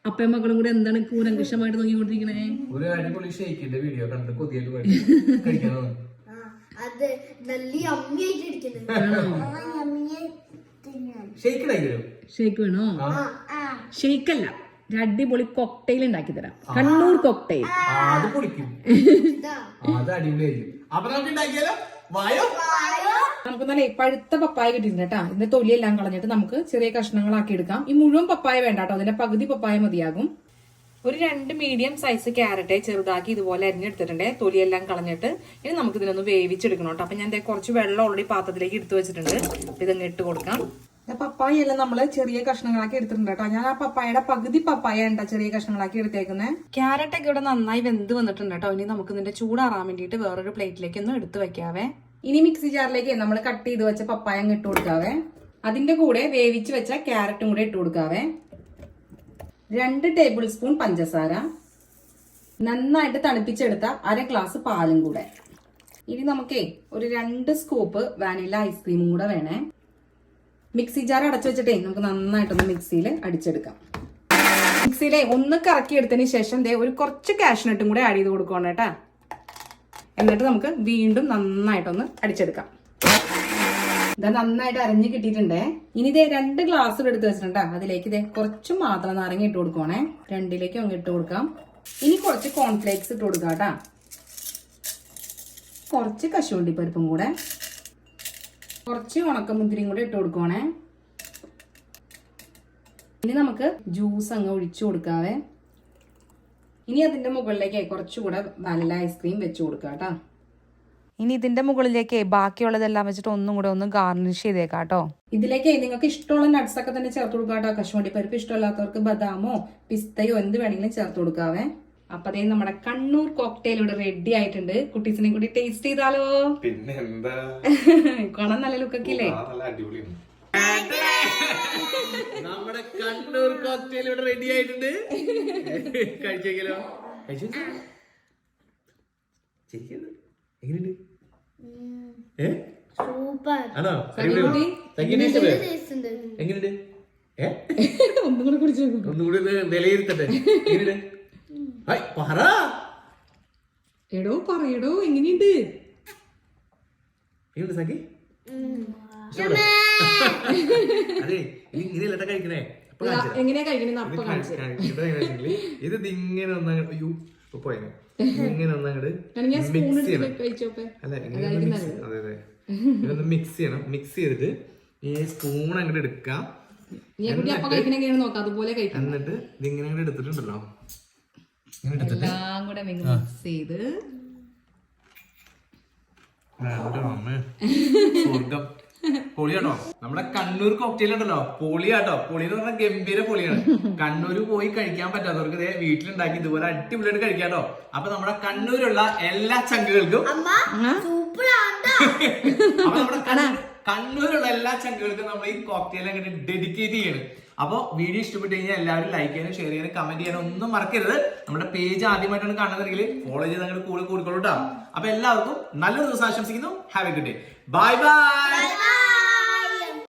അപ്പയും മക്കളും കൂടി എന്താണ് കൂലങ്കഷമായിട്ട് നോക്കിക്കൊണ്ടിരിക്കണേ? ഒരു അടിപൊളി ഷെയ്ക്കിന്റെ വീഡിയോ കണ്ടിട്ട് കൊതിയായിട്ട് കഴിക്കണോ? ഷേക്ക് വേണോ? ഷേക്കല്ല, ഒരു അടിപൊളി കോക്ടെയിൽ ഉണ്ടാക്കി തരാം. കണ്ണൂർ കോക്ടെയിൽ. അത് പൊളിക്കും, അത് അടിപൊളിയായിരിക്കും. അപ്പൊ നമുക്ക് ഉണ്ടാക്കിയാലോ? വായോ. നമുക്ക് നല്ല പഴുത്ത പപ്പായ കിട്ടിയിട്ടുണ്ട് കേട്ടാ. ഇതിന്റെ തൊലിയെല്ലാം കളഞ്ഞിട്ട് നമുക്ക് ചെറിയ കഷ്ണങ്ങളാക്കി എടുക്കാം. ഈ മുഴുവൻ പപ്പായ വേണ്ട കേട്ടോ, അതിന്റെ പകുതി പപ്പായ മതിയാകും. ഒരു 2 മീഡിയം സൈസ് ക്യാരറ്റ് ചെറുതാക്കി ഇതുപോലെ അരിഞ്ഞെടുത്തിട്ടുണ്ട്, തൊലിയെല്ലാം കളഞ്ഞിട്ട്. ഇനി നമുക്ക് ഇതിനൊന്ന് വേവിച്ചെടുക്കണം കേട്ടോ. അപ്പൊ ഞാൻ കുറച്ച് വെള്ളം ഓൾറെഡി പാത്രത്തിലേക്ക് എടുത്തു വെച്ചിട്ടുണ്ട്. ഇതങ്ങ് ഇട്ട് കൊടുക്കാം. പപ്പായ എല്ലാം നമ്മള് ചെറിയ കഷ്ണങ്ങളാക്കി എടുത്തിട്ടുണ്ട് കേട്ടോ. ഞാൻ ആ പപ്പായയുടെ പകുതി പപ്പായ ഉണ്ടാ ചെറിയ കഷ്ണങ്ങളാക്കി എടുത്തേക്കുന്നത്. ക്യാരറ്റ് ഒക്കെ ഇവിടെ നന്നായി വെന്ത് വന്നിട്ടുണ്ട് കേട്ടോ. ഇനി നമുക്ക് ഇതിന്റെ ചൂടാറാൻ വേണ്ടിയിട്ട് വേറൊരു പ്ലേറ്റിലേക്ക് ഒന്ന് എടുത്ത് വെക്കാവേ. ഇനി മിക്സി ജാറിലേക്ക് നമ്മൾ കട്ട് ചെയ്ത് വെച്ച പപ്പായ ഇട്ട് കൊടുക്കാവേ. അതിന്റെ കൂടെ വേവിച്ച് വെച്ച ക്യാരറ്റും കൂടെ ഇട്ട് കൊടുക്കാവേ. 2 ടേബിൾ സ്പൂൺ പഞ്ചസാര, നന്നായിട്ട് തണുപ്പിച്ചെടുത്ത 1 ഗ്ലാസ് പാലും കൂടെ. ഇനി നമുക്കേ ഒരു 2 സ്കൂപ്പ് വാനില ഐസ്ക്രീമും കൂടെ വേണേ. മിക്സി ജാർ അടച്ചു വെച്ചിട്ടേ നമുക്ക് നന്നായിട്ടൊന്ന് മിക്സിയിൽ അടിച്ചെടുക്കാം. മിക്സിയിലെ ഒന്ന് കറക്കി എടുത്തതിന് ശേഷം ഒരു കുറച്ച് കാഷ്നട്ടും കൂടെ ആഡ് ചെയ്ത് കൊടുക്കണം കേട്ടാ. എന്നിട്ട് നമുക്ക് വീണ്ടും നന്നായിട്ടൊന്ന് അടിച്ചെടുക്കാം. ഇതാ നന്നായിട്ട് അരഞ്ഞ് കിട്ടിയിട്ടുണ്ടേ. ഇനി 2 ഗ്ലാസ് എടുത്ത് വെച്ചിട്ടുണ്ടാ. അതിലേക്ക് കുറച്ച് മാത്രം നാരങ്ങ ഇട്ട് കൊടുക്കണേ. 2ലേക്ക് അങ്ങ് ഇട്ട് കൊടുക്കാം. ഇനി കുറച്ച് കോൺഫ്ലേക്സ് ഇട്ട് കൊടുക്കാം കേട്ടാ. കുറച്ച് കശുവണ്ടി പരിപ്പും കൂടെ, കുറച്ച് ഉണക്കമുന്തിരിയും കൂടെ ഇട്ട് കൊടുക്കണേ. ഇനി നമുക്ക് ജ്യൂസ് അങ്ങ് ഒഴിച്ചു കൊടുക്കാവേ. ഇനി അതിന്റെ മുകളിലേക്ക് കുറച്ചുകൂടെ വാനില ഐസ്ക്രീം വെച്ച് കൊടുക്കാം കേട്ടോ. ഇനി ഇതിന്റെ മുകളിലേക്ക് ബാക്കിയുള്ളതെല്ലാം വെച്ചിട്ട് ഒന്നും കൂടെ ഒന്ന് ഗാർണിഷ് ചെയ്തേക്കാം കേട്ടോ. ഇതിലേക്ക് നിങ്ങൾക്ക് ഇഷ്ടമുള്ള നട്ട്സ് ഒക്കെ തന്നെ ചേർത്ത് കൊടുക്കാം കേട്ടോ. കശുവണ്ടി പരിപ്പ് ഇഷ്ടമല്ലാത്തവർക്ക് ബദാമോ പിസ്തയോ എന്ത് വേണമെങ്കിലും ചേർത്ത് കൊടുക്കാവേ. അപ്പൊ അതേ നമ്മുടെ കണ്ണൂർ കോക്ടെയിൽ ഇവിടെ റെഡി ആയിട്ടുണ്ട്. കുട്ടീസിനെ കൂടി ടേസ്റ്റ് ചെയ്താലോ? പിന്നെ എന്താ, കാണാൻ നല്ല ലുക്കൊക്കെ ഇല്ലേ? നമ്മുടെ കണ്ണൂർ കോക്ടെയിൽ ഇവിടെ റെഡി ആയിട്ടുണ്ട്. കഴിച്ചേക്കലോ? എങ്ങനെയുണ്ട്? ആണോ? എങ്ങനെയുണ്ട്? ഒന്നുകൂടെ കുടിച്ചു, ഒന്നുകൂടി വിലയിരുത്തട്ടെ. എങ്ങനെയുണ്ട്? പറ എടോ, പറയടോ, എങ്ങനെയുണ്ട്? സഖി അതെ, ഇങ്ങനെയല്ല കഴിക്കണേ. എങ്ങനെയാ കഴിക്കണേ? ഇത് ഇങ്ങനെ ഒന്നങ്ങോട്ട്, അയ്യോ പോയനെ, ഇങ്ങനെ ഒന്നങ്ങോട്ട് മിക്സ് ചെയ്യണം. അല്ല ഇങ്ങനെ അതെ അതെ, ഇതൊന്ന് മിക്സ് ചെയ്യണം. മിക്സ് ചെയ്തിട്ട് ഈ സ്പൂൺ അങ്ങോട്ട് എടുക്കാം. എന്നിട്ട് ഇതിങ്ങനെ അങ്ങോട്ട് എടുത്തിട്ടുണ്ടല്ലോ, എല്ലാം കൂടെ മിക്സ് ചെയ്ത് സ്വർഗം. പൊളിയാട്ടോ നമ്മുടെ കണ്ണൂർ കോക്ടെയിൽ ഉണ്ടല്ലോ, പൊളിയാട്ടോ. പൊളി എന്ന് പറഞ്ഞാൽ ഗംഭീര പൊളിയാണ്. കണ്ണൂര് പോയി കഴിക്കാൻ പറ്റാത്തവർക്ക് ഇതേ വീട്ടിലുണ്ടാക്കി ഇതുപോലെ അടിപൊളിയായിട്ട് കഴിക്കാട്ടോ. അപ്പൊ നമ്മുടെ കണ്ണൂരുള്ള എല്ലാ ചങ്കുകൾക്കും അപ്പൊ നമ്മുടെ കണ്ണൂരുള്ള എല്ലാ ചങ്കുകൾക്കും നമ്മൾ ഈ കോക്ടെയിൽ അങ്ങനെ ഡെഡിക്കേറ്റ് ചെയ്യണം. അപ്പൊ വീഡിയോ ഇഷ്ടപ്പെട്ട് കഴിഞ്ഞാൽ എല്ലാവരും ലൈക്ക് ചെയ്യാനും ഷെയർ ചെയ്യാനും കമന്റ് ചെയ്യാനും ഒന്നും മറക്കരുത്. നമ്മുടെ പേജ് ആദ്യമായിട്ടാണ് കാണുന്നതെങ്കിൽ ഫോളോ ചെയ്ത് അങ്ങനെ കൂടെ കൂടിക്കൊള്ളൂ കേട്ടോ. അപ്പൊ എല്ലാവർക്കും നല്ലൊരു ദിവസം ആശംസിക്കുന്നു. Have A good day. Bye bye.